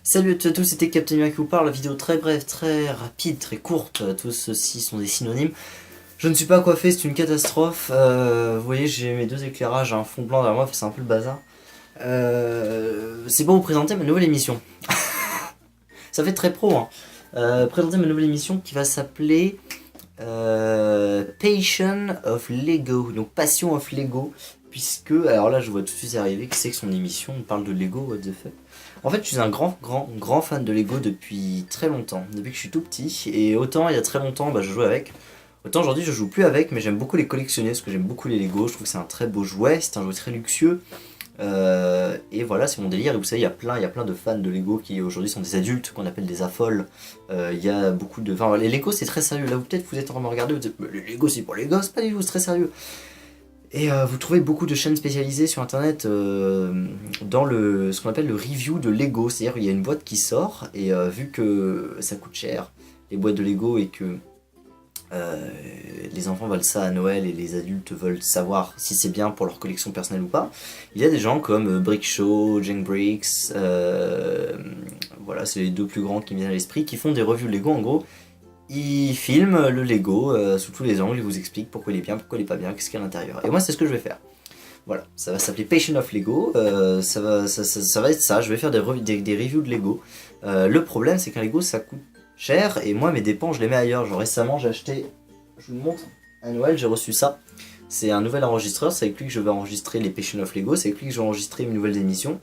Salut à tous, c'était Captain Mia qui vous parle, vidéo très brève, très rapide, très courte, tous ceux-ci sont des synonymes. Je ne suis pas coiffé, c'est une catastrophe, vous voyez j'ai mes deux éclairages, un fond blanc derrière moi, c'est un peu le bazar. C'est pour vous présenter ma nouvelle émission. Ça fait très pro, hein. Présenter ma nouvelle émission qui va s'appeler Passion of Lego, donc Passion of Lego, puisque, alors là je vois tout de suite arriver que c'est que son émission, on parle de Lego, what the fuck. En fait, je suis un grand fan de Lego depuis très longtemps, depuis que je suis tout petit. Et autant il y a très longtemps, je jouais avec. Autant aujourd'hui, je joue plus avec, mais j'aime beaucoup les collectionner parce que j'aime beaucoup les Lego. Je trouve que c'est un très beau jouet, c'est un jouet très luxueux. Et voilà, c'est mon délire. Et vous savez, il y a plein de fans de Lego qui aujourd'hui sont des adultes, qu'on appelle des affoles. Il y a beaucoup de. Enfin, les Lego, c'est très sérieux. Là, peut-être vous êtes en train de me regarder, vous dites, mais les Lego, c'est pour les gosses, pas du tout, c'est très sérieux. Et vous trouvez beaucoup de chaînes spécialisées sur internet dans ce qu'on appelle le review de Lego. C'est-à-dire qu'il y a une boîte qui sort et vu que ça coûte cher, les boîtes de Lego, et que les enfants veulent ça à Noël et les adultes veulent savoir si c'est bien pour leur collection personnelle ou pas, il y a des gens comme Brick Show, Junk Bricks, voilà, c'est les deux plus grands qui me viennent à l'esprit, qui font des reviews de Lego. En gros, ils filment le Lego sous tous les angles, ils vous expliquent pourquoi il est bien, pourquoi il est pas bien, qu'est-ce qu'il y a à l'intérieur. Et moi, c'est ce que je vais faire. Voilà, ça va s'appeler Passion of Lego, ça va être ça, je vais faire des reviews de Lego. Le problème, c'est qu'un Lego, ça coûte cher, et moi, mes dépenses, je les mets ailleurs. Genre récemment, j'ai acheté, je vous le montre, à Noël, j'ai reçu ça. C'est un nouvel enregistreur, c'est avec lui que je vais enregistrer les Passion of Lego, c'est avec lui que je vais enregistrer mes nouvelles émissions.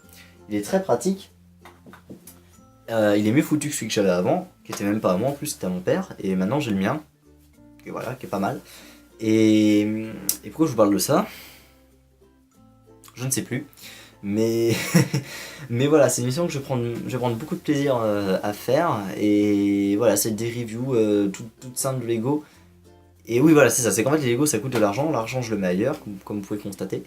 Il est très pratique. Il est mieux foutu que celui que j'avais avant, qui était même pas à moi en plus, c'était à mon père, et maintenant j'ai le mien, et voilà, qui est pas mal. Et pourquoi je vous parle de ça? Je ne sais plus, mais mais voilà, c'est une émission que je vais prendre beaucoup de plaisir à faire, et voilà, c'est des reviews toutes simples de Lego. Et oui, voilà, c'est ça, c'est qu'en fait les Lego ça coûte de l'argent je le mets ailleurs, comme vous pouvez constater.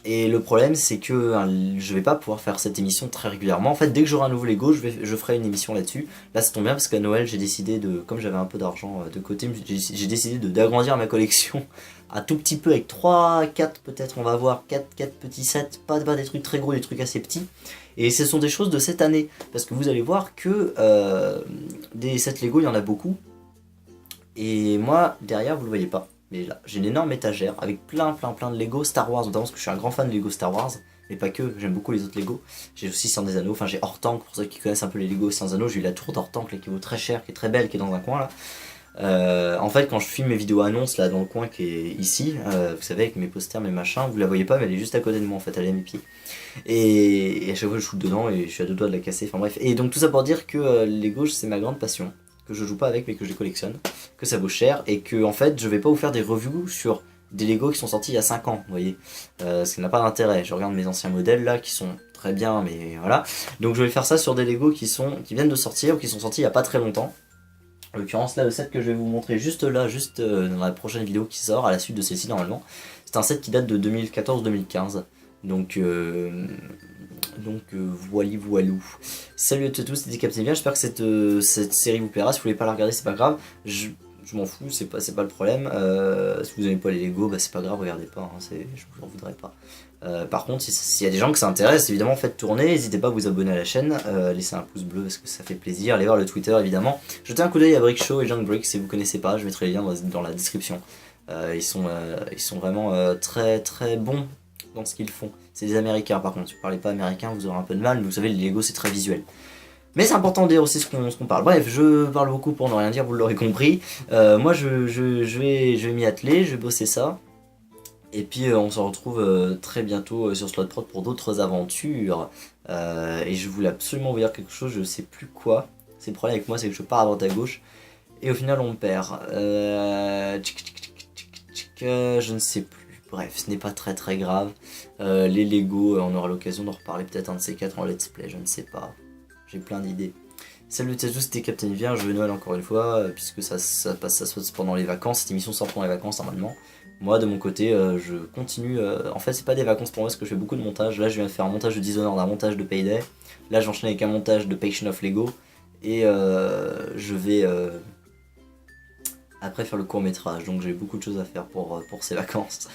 Et le problème, c'est que je vais pas pouvoir faire cette émission très régulièrement. En fait, dès que j'aurai un nouveau Lego, je ferai une émission là-dessus. Là, ça tombe bien parce qu'à Noël, j'ai décidé de, comme j'avais un peu d'argent de côté, j'ai décidé d'agrandir ma collection un tout petit peu avec 3, 4 peut-être, on va voir, 4 petits sets, pas des trucs très gros, des trucs assez petits. Et ce sont des choses de cette année, parce que vous allez voir que des sets Lego, il y en a beaucoup. Et moi, derrière, vous le voyez pas. Mais là, j'ai une énorme étagère avec plein de Lego Star Wars, notamment parce que je suis un grand fan de Lego Star Wars, mais pas que, j'aime beaucoup les autres Lego. J'ai aussi Sans des Anneaux, enfin j'ai Hortank, pour ceux qui connaissent un peu les Lego Sans Anneaux, j'ai eu la tour d'Hortank là, qui vaut très cher, qui est très belle, qui est dans un coin là. En fait, quand je filme mes vidéos annonces là dans le coin qui est ici, vous savez, avec mes posters, mes machins, vous la voyez pas, mais elle est juste à côté de moi en fait, elle est à mes pieds. Et à chaque fois je shoot dedans et je suis à deux doigts de la casser, enfin bref. Et donc tout ça pour dire que Lego c'est ma grande passion, que je joue pas avec mais que je les collectionne, que ça vaut cher, et que en fait je vais pas vous faire des reviews sur des Lego qui sont sortis il y a 5 ans, vous voyez, ce qui n'a pas d'intérêt. Je regarde mes anciens modèles là qui sont très bien, mais voilà. Donc je vais faire ça sur des Lego qui viennent de sortir ou qui sont sortis il y a pas très longtemps. En l'occurrence là, le set que je vais vous montrer juste là, dans la prochaine vidéo qui sort à la suite de celle-ci normalement, c'est un set qui date de 2014-2015. Donc voilou. Salut à tous, c'était Captain Bien, j'espère que cette série vous plaira. Si vous voulez pas la regarder, c'est pas grave, je m'en fous, c'est pas le problème. Si vous aimez pas les Lego, c'est pas grave, regardez pas, hein, je vous en voudrais pas. Par contre, s'il y a des gens que ça intéresse, évidemment faites tourner, n'hésitez pas à vous abonner à la chaîne, laissez un pouce bleu parce que ça fait plaisir, allez voir le Twitter évidemment. Jetez un coup d'œil à Brick Show et Junk Bricks si vous connaissez pas, je mettrai les liens dans la description. Ils sont vraiment très bons dans ce qu'ils font. C'est des Américains par contre, si vous parlez pas américain vous aurez un peu de mal, mais vous savez les Lego c'est très visuel. Mais c'est important de dire aussi ce qu'on parle. Bref, je parle beaucoup pour ne rien dire, vous l'aurez compris. Moi je vais m'y atteler, je vais bosser ça. Et puis on se retrouve très bientôt sur Slotprod pour d'autres aventures. Et je voulais absolument vous dire quelque chose, je sais plus quoi. C'est le problème avec moi, c'est que je pars à droite à gauche. Et au final on perd. Je ne sais plus. Bref, ce n'est pas très grave. Les Lego, on aura l'occasion d'en reparler peut-être un de ces quatre en let's play, je ne sais pas. J'ai plein d'idées. Salut à tous, c'était Captain Vien, joyeux Noël encore une fois, puisque ça se pendant les vacances, cette émission sort pendant les vacances normalement. Moi de mon côté, je continue, en fait c'est pas des vacances pour moi parce que je fais beaucoup de montage. Là je viens de faire un montage de Dishonored, un montage de Payday. Là j'enchaîne avec un montage de Passion of Lego. Et je vais après faire le court métrage, donc j'ai beaucoup de choses à faire pour ces vacances.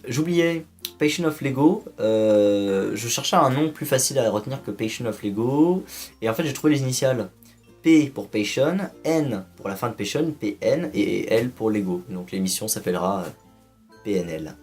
J'oubliais Passion of Lego. Je cherchais un nom plus facile à retenir que Passion of Lego. Et en fait, j'ai trouvé les initiales. P pour Passion, N pour la fin de Passion, PN et L pour Lego. Donc l'émission s'appellera PNL.